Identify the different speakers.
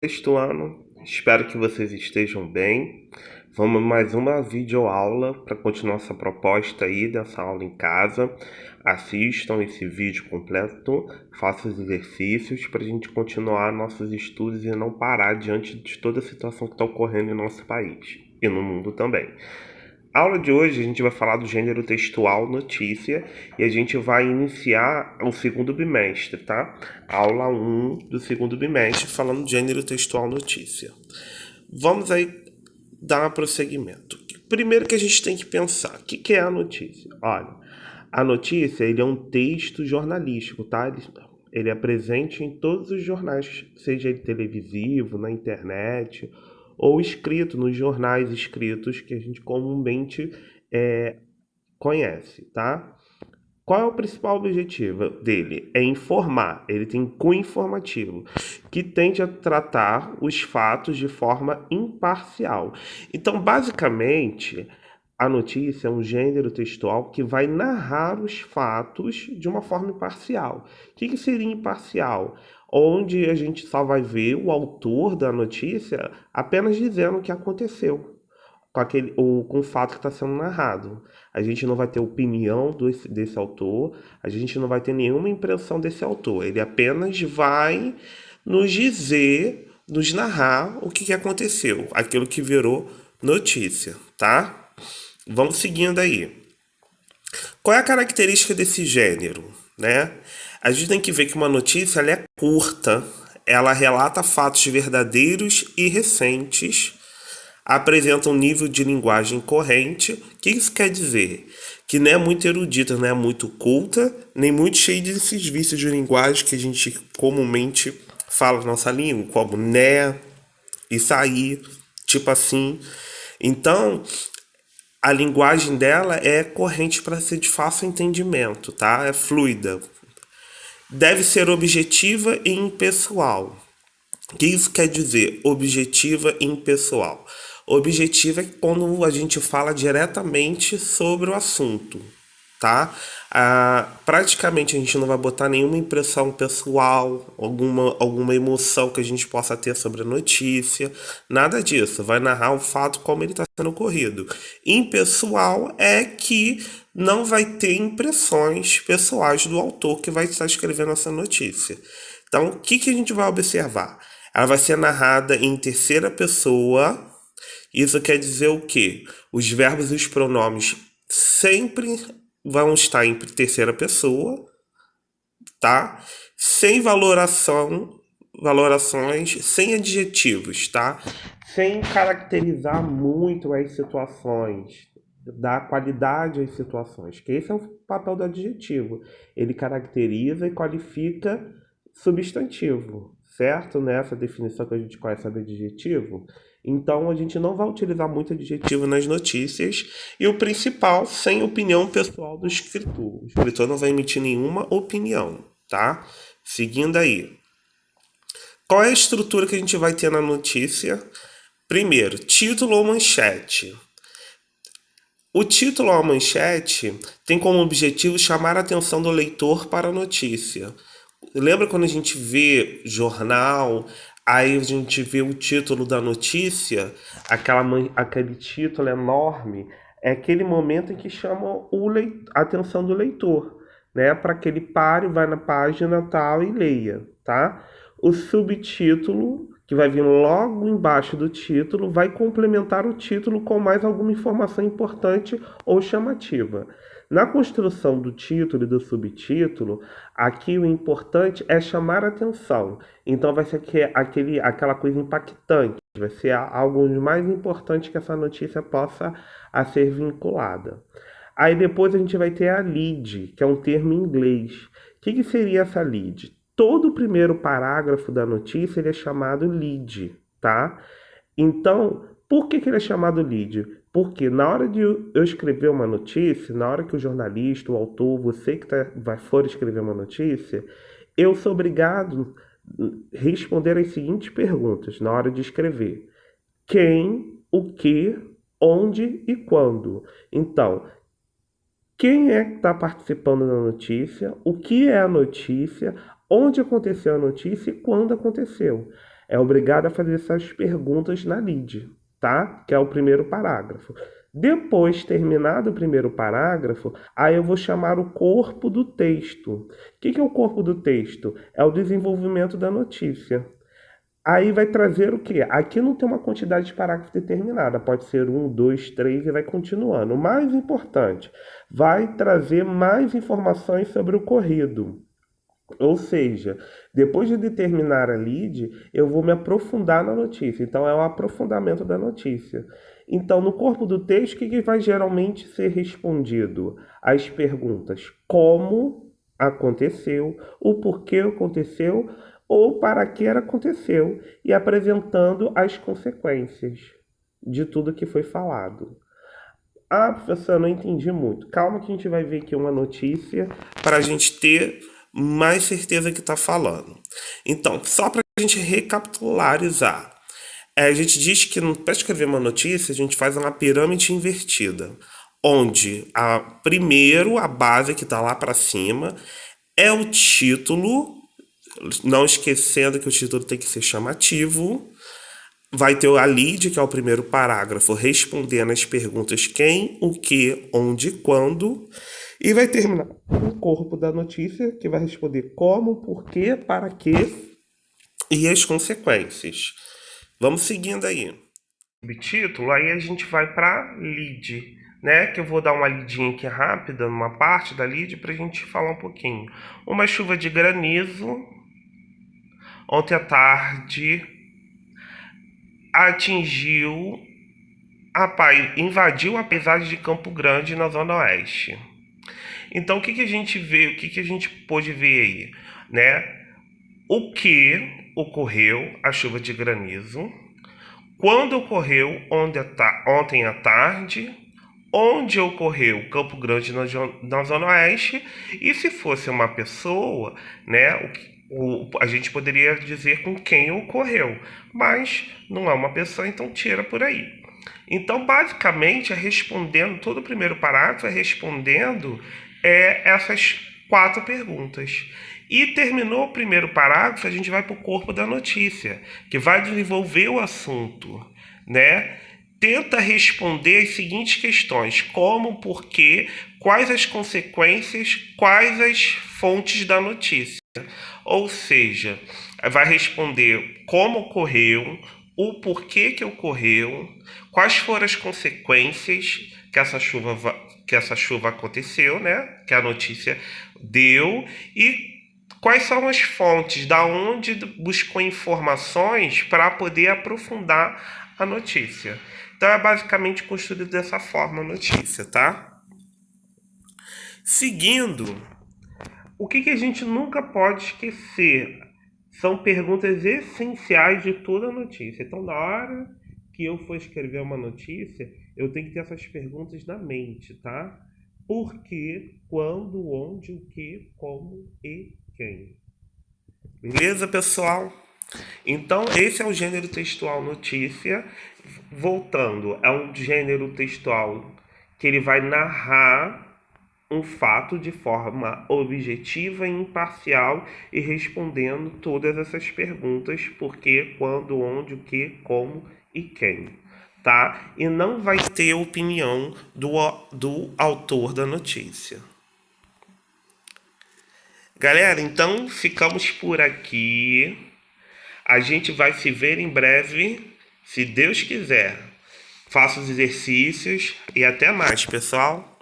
Speaker 1: Sexto ano, espero que vocês estejam bem. Vamos mais uma videoaula para continuar essa proposta aí dessa aula em casa. Assistam esse vídeo completo, façam os exercícios para a gente continuar nossos estudos e não parar diante de toda a situação que está ocorrendo em nosso país e no mundo também. A aula de hoje a gente vai falar do gênero textual notícia e a gente vai iniciar o segundo bimestre, tá? Aula 1 do segundo bimestre falando do gênero textual notícia. Vamos aí dar um prosseguimento. Primeiro que a gente tem que pensar, o que é a notícia? Olha, a notícia ele é um texto jornalístico, tá? Ele é presente em todos os jornais, seja ele televisivo, na internet ou escrito nos jornais escritos que a gente comumente é, conhece, tá? Qual é o principal objetivo dele? É informar. Ele tem cunho informativo, que tende a tratar os fatos de forma imparcial. Então, basicamente, a notícia é um gênero textual que vai narrar os fatos de uma forma imparcial. O que seria imparcial? Onde a gente só vai ver o autor da notícia apenas dizendo o que aconteceu com o fato que está sendo narrado. A gente não vai ter opinião desse autor, a gente não vai ter nenhuma impressão desse autor. Ele apenas vai nos dizer, nos narrar o que aconteceu, aquilo que virou notícia, tá? Vamos seguindo aí. Qual é a característica desse gênero, né? A gente tem que ver que uma notícia ela é curta, ela relata fatos verdadeiros e recentes, apresenta um nível de linguagem corrente. O que isso quer dizer? Que não é muito erudita, não é muito culta, nem muito cheia desses vícios de linguagem que a gente comumente fala na nossa língua, como né, isso aí, tipo assim. Então, a linguagem dela é corrente para ser de fácil entendimento, tá? É fluida. Deve ser objetiva e impessoal. O que isso quer dizer? Objetiva e impessoal. Objetiva é quando a gente fala diretamente sobre o assunto, tá? Praticamente a gente não vai botar nenhuma impressão pessoal, alguma emoção que a gente possa ter sobre a notícia, nada disso. Vai narrar o fato como ele está sendo ocorrido. Impessoal é que não vai ter impressões pessoais do autor que vai estar escrevendo essa notícia. Então, o que a gente vai observar? Ela vai ser narrada em terceira pessoa. Isso quer dizer o quê? Os verbos e os pronomes sempre vão estar em terceira pessoa, tá? Sem valorações, sem adjetivos, tá? Sem caracterizar muito as situações, dar qualidade às situações, que esse é o papel do adjetivo. Ele caracteriza e qualifica substantivo, certo? Nessa definição que a gente conhece do adjetivo. Então a gente não vai utilizar muito adjetivo nas notícias e o principal, sem opinião pessoal do escritor. O escritor não vai emitir nenhuma opinião, tá? Seguindo aí. Qual é a estrutura que a gente vai ter na notícia? Primeiro, título ou manchete. O título ou a manchete tem como objetivo chamar a atenção do leitor para a notícia. Lembra quando a gente vê jornal, aí a gente vê o título da notícia, aquele título enorme, é aquele momento em que chama a atenção do leitor, né? Para que ele pare, vai na página tal e leia, tá? O subtítulo, que vai vir logo embaixo do título, vai complementar o título com mais alguma informação importante ou chamativa. Na construção do título e do subtítulo, aqui o importante é chamar a atenção. Então vai ser aquela coisa impactante, vai ser algo mais importante que essa notícia possa a ser vinculada. Aí depois a gente vai ter a lead, que é um termo em inglês. O que seria essa lead? Todo o primeiro parágrafo da notícia ele é chamado lead, tá? Então, por que ele é chamado lead? Porque na hora de eu escrever uma notícia, na hora que o jornalista, o autor, você que for escrever uma notícia, eu sou obrigado a responder as seguintes perguntas na hora de escrever: quem, o que, onde e quando. Então, quem é que está participando da notícia, o que é a notícia, onde aconteceu a notícia e quando aconteceu. é obrigado a fazer essas perguntas na lide, tá? Que é o primeiro parágrafo. Depois, terminado o primeiro parágrafo, aí eu vou chamar o corpo do texto. O que é o corpo do texto? É o desenvolvimento da notícia. Aí vai trazer o quê? Aqui não tem uma quantidade de parágrafos determinada, pode ser um, dois, três e vai continuando. O mais importante, vai trazer mais informações sobre o ocorrido. Ou seja, depois de determinar a lead, eu vou me aprofundar na notícia. Então, é o aprofundamento da notícia. Então, no corpo do texto, o que vai geralmente ser respondido? As perguntas: como aconteceu, o porquê aconteceu ou para que aconteceu, e apresentando as consequências de tudo que foi falado. Ah, professor, eu não entendi muito. Calma que a gente vai ver aqui uma notícia para a gente ter mais certeza que está falando. Então, só para a gente recapitularizar. A gente diz que para escrever uma notícia, a gente faz uma pirâmide invertida, onde primeiro a base que está lá para cima é o título, não esquecendo que o título tem que ser chamativo. Vai ter a lead, que é o primeiro parágrafo, respondendo as perguntas quem, o que, onde, quando. E vai terminar o corpo da notícia, que vai responder como, por quê, para quê e as consequências. Vamos seguindo aí. Subtítulo, aí a gente vai para lead, né? Que eu vou dar uma lidinha aqui rápida, numa parte da lead, para a gente falar um pouquinho. Uma chuva de granizo, ontem à tarde, invadiu a paisagem de Campo Grande, na Zona Oeste. Então, o que a gente vê, o que a gente pôde ver aí, né? O que ocorreu, a chuva de granizo, quando ocorreu, ontem à tarde, onde ocorreu Campo Grande, na Zona Oeste, e se fosse uma pessoa, né, a gente poderia dizer com quem ocorreu, mas não é uma pessoa, então tira por aí. Então, basicamente, todo o primeiro parágrafo é respondendo essas 4 perguntas. E terminou o primeiro parágrafo, a gente vai para o corpo da notícia, que vai desenvolver o assunto, né? Tenta responder as seguintes questões: como, porquê, quais as consequências, quais as fontes da notícia. Ou seja, vai responder como ocorreu, o porquê que ocorreu, quais foram as consequências que essa chuva aconteceu, né? Que a notícia deu, e quais são as fontes, da onde buscou informações para poder aprofundar a notícia. Então é basicamente construído dessa forma a notícia, tá? Seguindo, o que a gente nunca pode esquecer são perguntas essenciais de toda notícia. Então, na hora que eu for escrever uma notícia, eu tenho que ter essas perguntas na mente, tá? Por quê, quando, onde, o que, como e quem. Beleza, pessoal? Então, esse é o gênero textual notícia. Voltando, é um gênero textual que ele vai narrar um fato de forma objetiva e imparcial e respondendo todas essas perguntas: por quê, quando, onde, o que, como e quem, tá? E não vai ter opinião do autor da notícia. Galera, então ficamos por aqui. A gente vai se ver em breve, se Deus quiser. Faça os exercícios e até mais, pessoal.